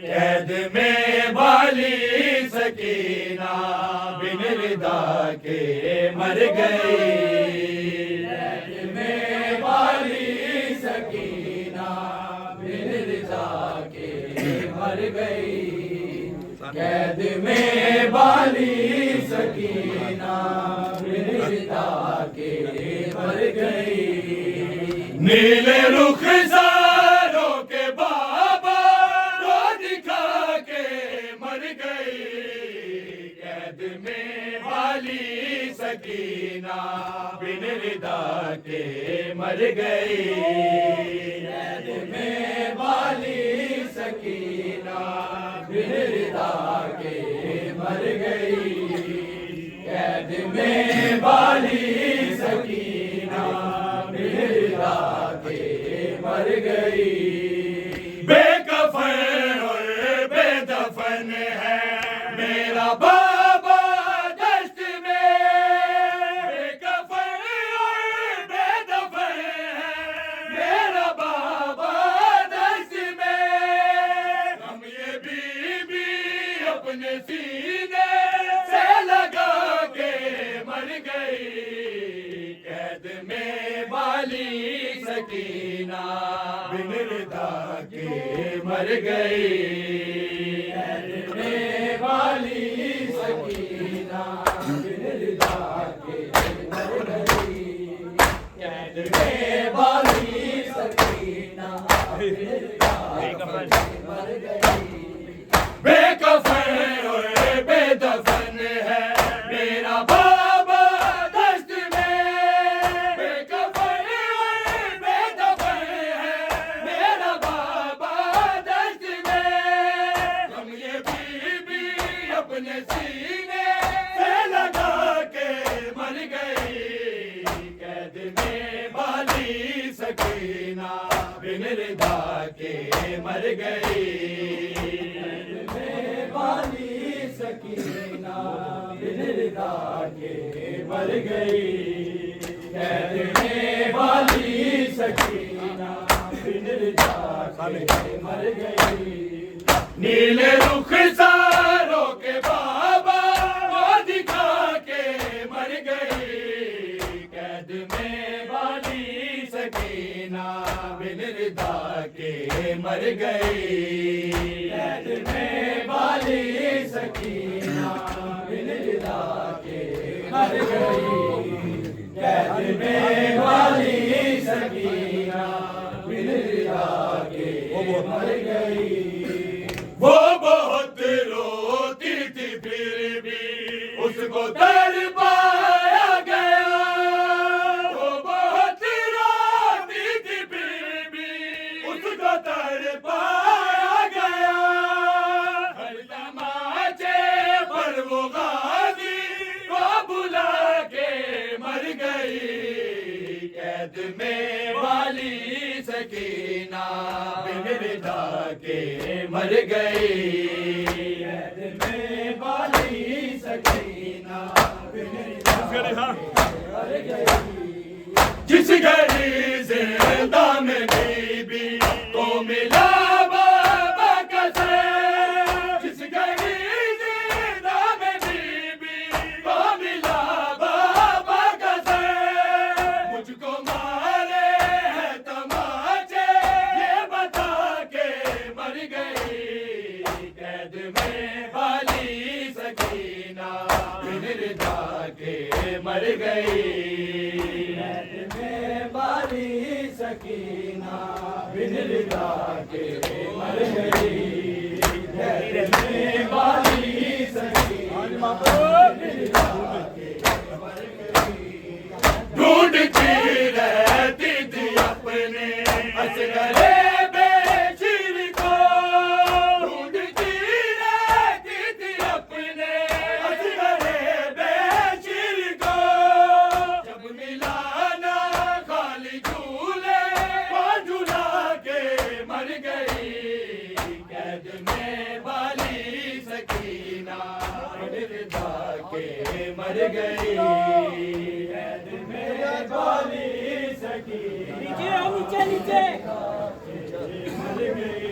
कैद में बाली सकीना बिन रिदा के मर गई। कैद में बाली सकीना बिन रिदा के मर गई। कैद में बाली सकीना बिन रिदा के मर गई। नीले रुख सारों के बाबा रो दिखा के मर गई। कैद में बाली सकीना बिन रिदा के मर गई। कैद में बाली सकीना बिन रिदा के मर गई। कैद में बाली सकीना बिन रिदा के मर गई। बेकफन और बेदफन है मेरा बाबा दस्त में। बेकफन और बेदफन है मेरा बाबा दस्त में। हम ये बीबी अपने सीने से लगा के मर गई। कैद में बाली सकीना बिन रिदा के मर गई। कैद में बाली सकीना बिन रिदा के मर गई। कैद में बाली सकीना बिन रिदा के मर गई। बेकफन और बेदफन है मेरा बाबा दस्त में। बेकफन और बेदफन है मेरा बाबा दस्त में। हम ये बीबी अपने सीने से लगा के मर गई। कैद में बाली सकीना बिन रिदा के मर गई। बाली सकीना बिन रिदा के मर गई। कैद में बाली सकीना बिन रिदा के मर गई। नीले रुख सारों के बाबा वो दिखा के मर गई। कैद में बाली सकीना बिन रिदा के मर गई। कैद में बाली सकीना बिन रिदा के मर गई। कैद में बाली सकीना बिन रिदा के मर गई। वो बहुत रोती थी फिर भी उसको दर पाया गया। वो बहुत रोती थी फिर भी उसको दर पाया गया। हर तमाचे पर वो गाजी को बुला के मर गई। कैद में बाली सकीना बिन रिदा के मर गई। कैद में बाली सकीना बिन रिदा के मर गई। जिस घड़ी जिंदा में बीबी को मिला बाबा का सर। जिस घड़ी जिंदा में बीबी को मिला बाबा का सर। मुझको मारे है तमाचे ये बता के मर गई। कैद में बाली सकीना बिन रिदा के मर गई। कैद में बाली सकीना बिन रिदा के मर गई। कैद में बाली सकीना बिन रिदा के मर गई। ढूंढती रहती थी अपने असगरे बेचिर को। ढूंढती रहती थी अपने असगरे बेचिर को। जब मिला ना खाली झूले को झूला के मर गई। कैद में बाली सकीना बिन रिदा के मर गई। कैद में बाली सकीना नीचे नीचे नीचे मर गई।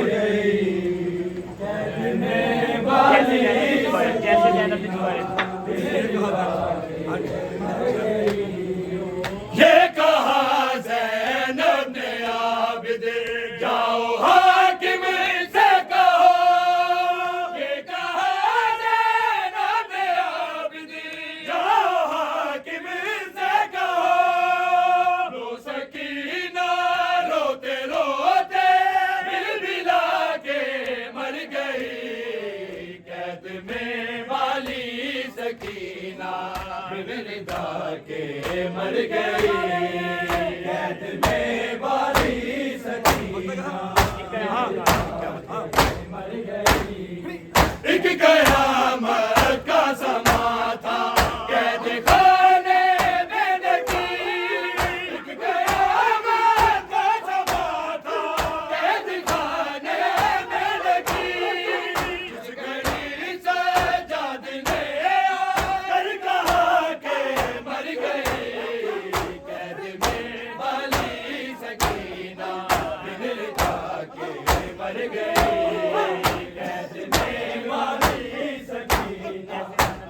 गई, कैद में वाली ये कहा ज़ैनब ने आबिद, जाओ हाकिम से कहो, ये कहा ज़ैनब ने आबिद, जाओ हाकिम से कहो, रो सकीना रोते रोते बिलबिला के मर गई, कैद में वाली सकीना बिलबिला के मर गई, कैद में वाली सकीना मर गई। एक कयामत का समा था, कैद खाने में नकीर, एक कयामत का समा था, कैद खाने में नकीर, जिस घड़ी सजाद ने आकर कहा के मर गई, कैद में वाली सकीना बिलबिला के मर गई, कैद में वाली सकीना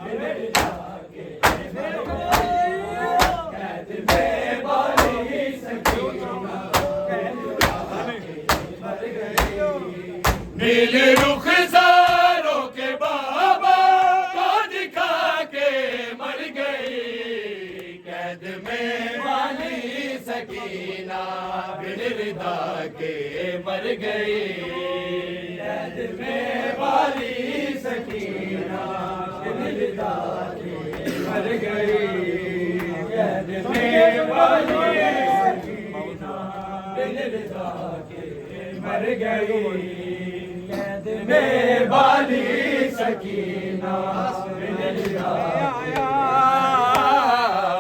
बिलबिला के मर गई, कैद में वाली सकीना बिलबिला के मर गई। नीले रुखसारों के बाबा को दिखा के मर गई, कैद में वाली सकीना बिलबिला के मर गई, कैद में वाली सकीना बिलबिला के मर गई, कैद में वाली सकीना बिलबिला के मर गई, कैद में वाली सकीना बिलबिला के।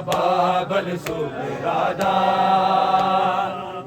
बाबल सुबरादा